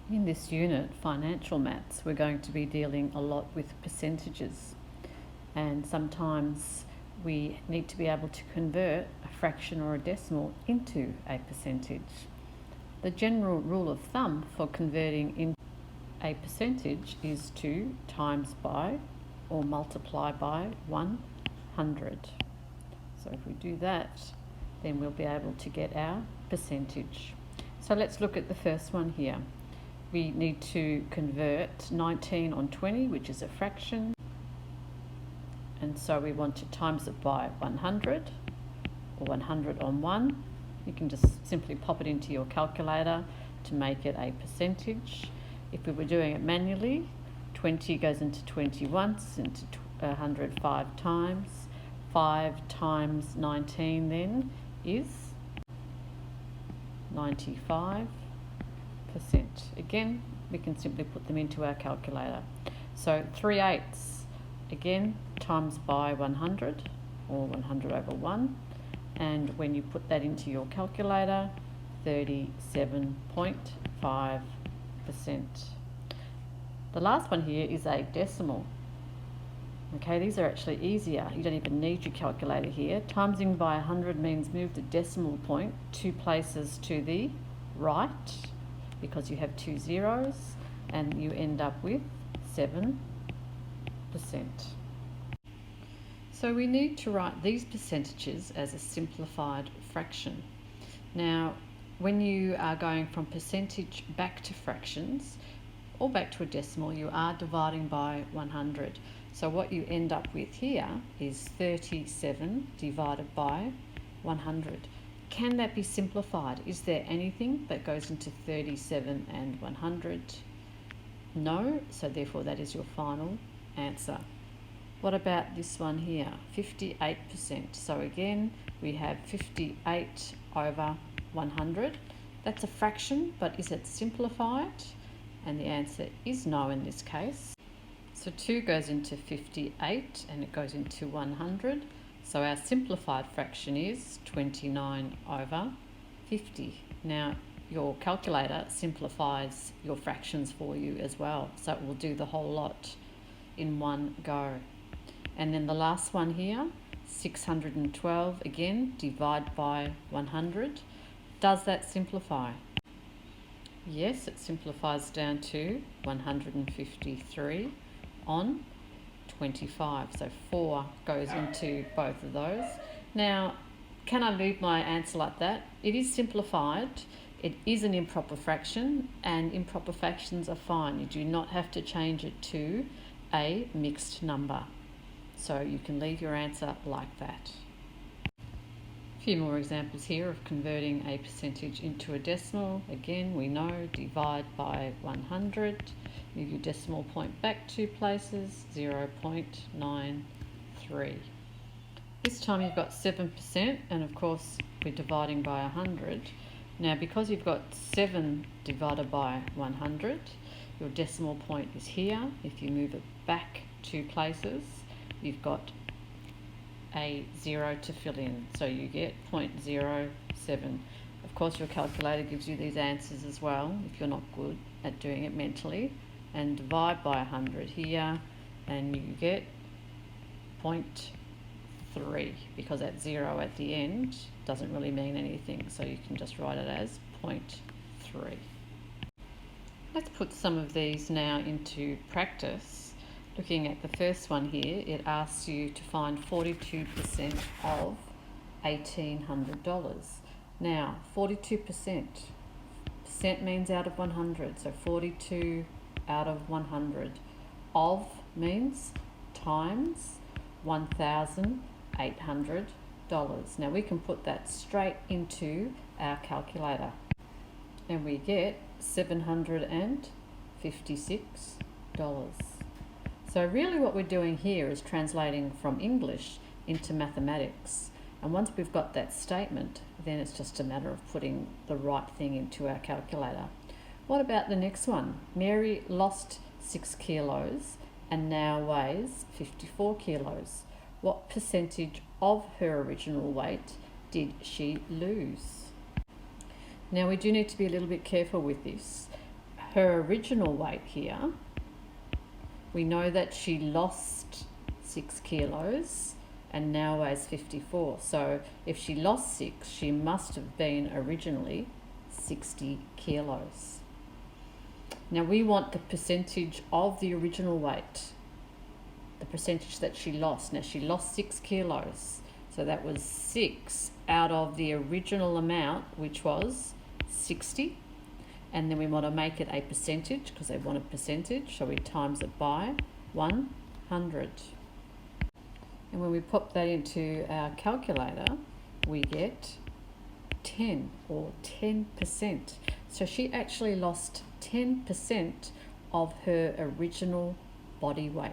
In this unit, financial maths, we're going to be dealing a lot with percentages, and sometimes we need to be able to convert a fraction or a decimal into a percentage. The general rule of thumb for converting into a percentage is to times by or multiply by 100. So if we do that, then we'll be able to get our percentage. So let's look at the first one here. We need to convert 19 on 20, which is a fraction. And so we want to times it by 100, or 100 on 1. You can just simply pop it into your calculator to make it a percentage. If we were doing it manually, 20 goes into 20 once, into 100 5 times. 5 times 19 then is 95%. Again, we can simply put them into our calculator. So 3/8, again, times by 100, or 100 over 1. And when you put that into your calculator, 37.5%. The last one here is a decimal. Okay, these are actually easier. You don't even need your calculator here. Timesing by 100 means move the decimal point 2 places to the right, because you have 2 zeros, and you end up with 7%. So we need to write these percentages as a simplified fraction. Now, when you are going from percentage back to fractions, or back to a decimal, you are dividing by 100. So what you end up with here is 37 divided by 100. Can that be simplified? Is there anything that goes into 37 and 100? No, so therefore that is your final answer. What about this one here? 58%. So again, we have 58 over 100. That's a fraction, but is it simplified? And the answer is no in this case. So 2 goes into 58 and it goes into 100. So our simplified fraction is 29 over 50. Now, your calculator simplifies your fractions for you as well. So it will do the whole lot in one go. And then the last one here, 612, again, divide by 100. Does that simplify? Yes, it simplifies down to 153 on 25. So 4 goes into both of those. Now, can I leave my answer like that? It is simplified. It is an improper fraction, and improper fractions are fine. You do not have to change it to a mixed number. So you can leave your answer like that. A few more examples here of converting a percentage into a decimal. Again, we know divide by 100. Move your decimal point back 2 places, 0.93. This time you've got 7%, and of course we're dividing by 100. Now, because you've got 7 divided by 100, your decimal point is here. If you move it back 2 places, you've got a 0 to fill in, so you get 0.07. Of course, your calculator gives you these answers as well if you're not good at doing it mentally. And divide by 100 here, and you get 0.3, because that 0 at the end doesn't really mean anything, so you can just write it as 0.3. Let's put some of these now into practice. Looking at the first one here, it asks you to find 42% of $1,800. Now, 42%. Percent means out of 100, so 42 out of 100. Of means times $1,800. Now we can put that straight into our calculator, and we get $756. So really what we're doing here is translating from English into mathematics. And once we've got that statement, then it's just a matter of putting the right thing into our calculator. What about the next one? Mary lost 6 kilos and now weighs 54 kilos. What percentage of her original weight did she lose? Now we do need to be a little bit careful with this. her original weight here, we know that she lost 6 kilos and now weighs 54. So if she lost 6, she must have been originally 60 kilos. Now we want the percentage of the original weight, the percentage that she lost. Now she lost 6 kilos, so that was 6 out of the original amount, which was 60. And then we want to make it a percentage because they want a percentage, so we times it by 100. And when we pop that into our calculator, we get 10 or 10%. So she actually lost 10% of her original body weight.